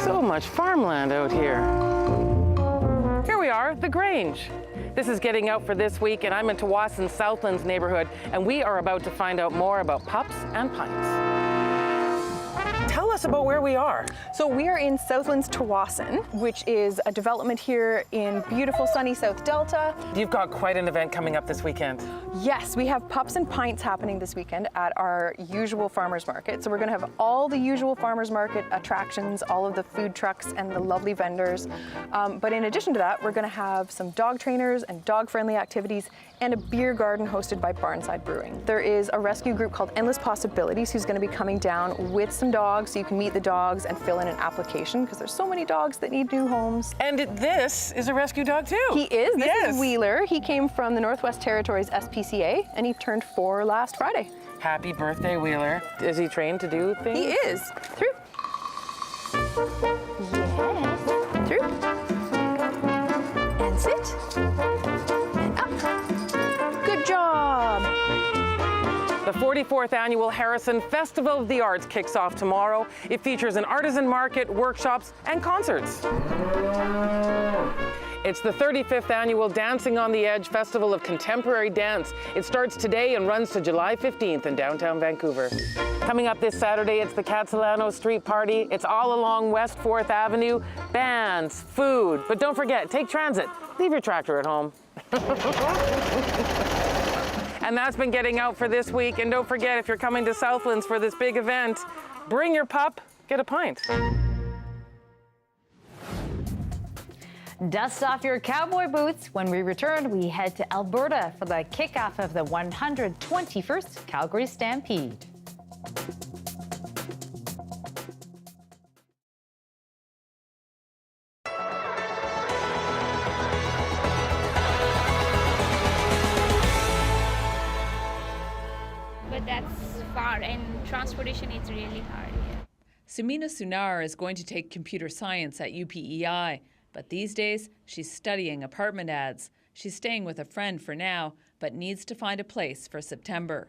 So much farmland out here. Here we are, the Grange. This is Getting Out for this week, and I'm in Tsawwassen Southlands neighborhood, and we are about to find out more about pups and pints. Tell us about where we are. So we are in Southlands Tsawwassen, which is a development here in beautiful sunny South Delta. You've got quite an event coming up this weekend. Yes, we have Pups and Pints happening this weekend at our usual farmers market. So we're going to have all the usual farmers market attractions, all of the food trucks and the lovely vendors. But in addition to that, we're going to have some dog trainers and dog-friendly activities and a beer garden hosted by Barnside Brewing. There is a rescue group called Endless Possibilities who's going to be coming down with some dogs so you can meet the dogs and fill in an application because there's so many dogs that need new homes. And this is a rescue dog too. He is. This is Wheeler. He came from the Northwest Territories SPCA and he turned 4 last Friday. Happy birthday, Wheeler. Is he trained to do things? He is. Through. Yes. Through. And sit. And up. Good job. The 44th annual Harrison Festival of the Arts kicks off tomorrow. It features an artisan market, workshops, and concerts. It's the 35th annual Dancing on the Edge Festival of Contemporary Dance. It starts today and runs to July 15th in downtown Vancouver. Coming up this Saturday, it's the Kitsilano Street Party. It's all along West 4th Avenue. Bands, food, but don't forget, take transit. Leave your tractor at home. And that's been Getting Out for this week. And don't forget, if you're coming to Southlands for this big event, bring your pup, get a pint. Dust off your cowboy boots. When we return, we head to Alberta for the kickoff of the 121st Calgary Stampede. But that's far, and transportation is really hard here. Sumina Sunar is going to take computer science at UPEI. But these days, she's studying apartment ads. She's staying with a friend for now, but needs to find a place for September.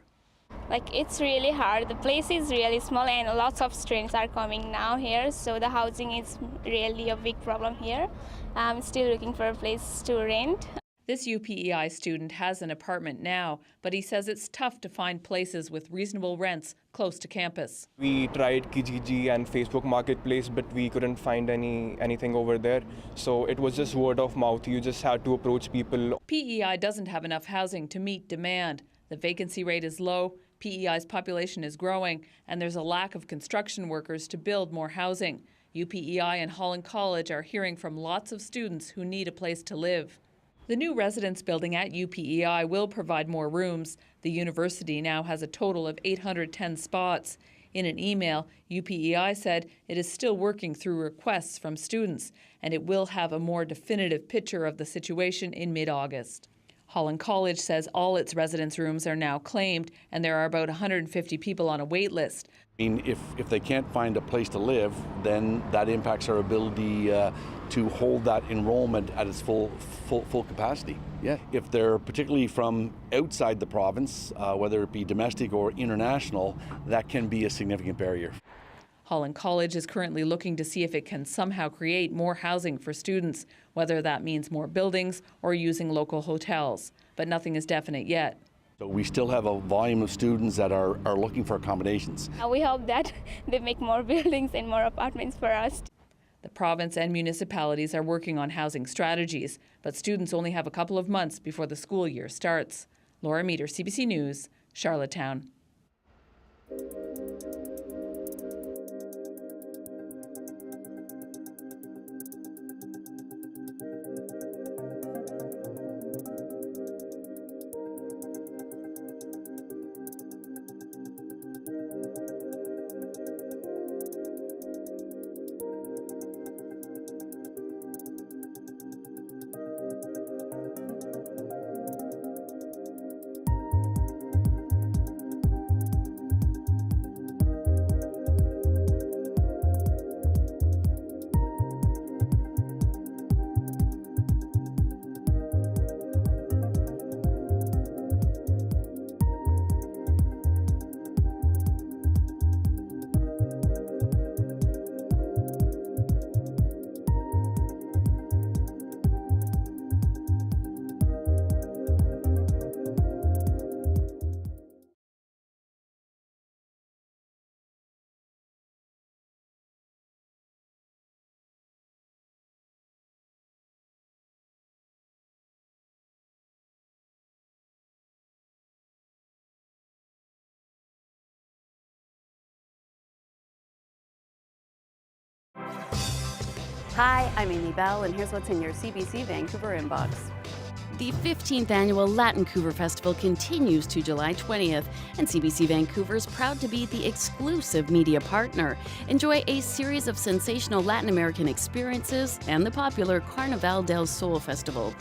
Like, it's really hard. The place is really small and lots of students are coming now here, so the housing is really a big problem here. I'm still looking for a place to rent. This UPEI student has an apartment now, but he says it's tough to find places with reasonable rents close to campus. We tried Kijiji and Facebook Marketplace, but we couldn't find anything over there. So it was just word of mouth. You just had to approach people. PEI doesn't have enough housing to meet demand. The vacancy rate is low, PEI's population is growing, and there's a lack of construction workers to build more housing. UPEI and Holland College are hearing from lots of students who need a place to live. The new residence building at UPEI will provide more rooms. The university now has a total of 810 spots. In an email, UPEI said it is still working through requests from students, and it will have a more definitive picture of the situation in mid-August. Holland College says all its residence rooms are now claimed, and there are about 150 people on a wait list. I mean, if they can't find a place to live, then that impacts our ability to hold that enrollment at its full capacity. Yeah. If they're particularly from outside the province, whether it be domestic or international, that can be a significant barrier. Holland College is currently looking to see if it can somehow create more housing for students, whether that means more buildings or using local hotels. But nothing is definite yet. So we still have a volume of students that are looking for accommodations. We hope that they make more buildings and more apartments for us. The province and municipalities are working on housing strategies, but students only have a couple of months before the school year starts. Laura Meter, CBC News, Charlottetown. Hi, I'm Amy Bell, and here's what's in your CBC Vancouver inbox. The 15th annual Latin-Couver Festival continues to July 20th, and CBC Vancouver is proud to be the exclusive media partner. Enjoy a series of sensational Latin American experiences and the popular Carnaval del Sol Festival.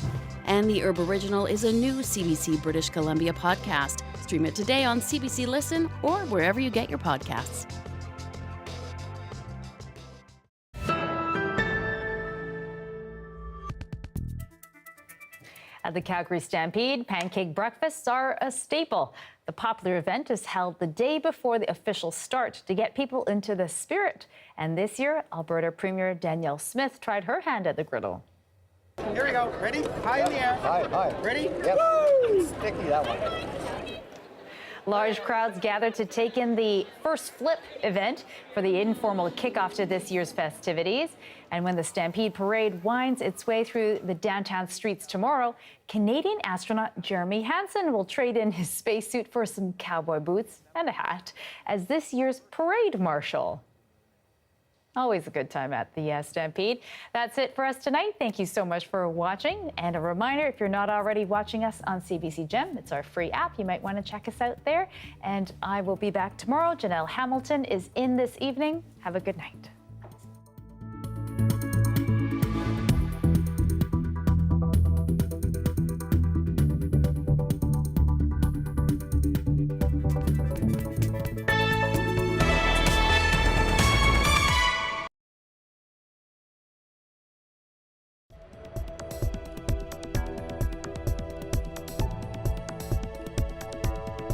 And the Herb Original is a new CBC British Columbia podcast. Stream it today on CBC Listen or wherever you get your podcasts. At the Calgary Stampede, pancake breakfasts are a staple. The popular event is held the day before the official start to get people into the spirit. And this year, Alberta Premier Danielle Smith tried her hand at the griddle. Here we go. Ready? High in the air. High. Ready? Yep. Woo! It's sticky, that one. Large crowds gathered to take in the first flip event for the informal kickoff to this year's festivities. And when the Stampede Parade winds its way through the downtown streets tomorrow, Canadian astronaut Jeremy Hansen will trade in his spacesuit for some cowboy boots and a hat as this year's parade marshal. Always a good time at the Stampede. That's it for us tonight. Thank you so much for watching. And a reminder, if you're not already watching us on CBC Gem, it's our free app. You might want to check us out there. And I will be back tomorrow. Janelle Hamilton is in this evening. Have a good night.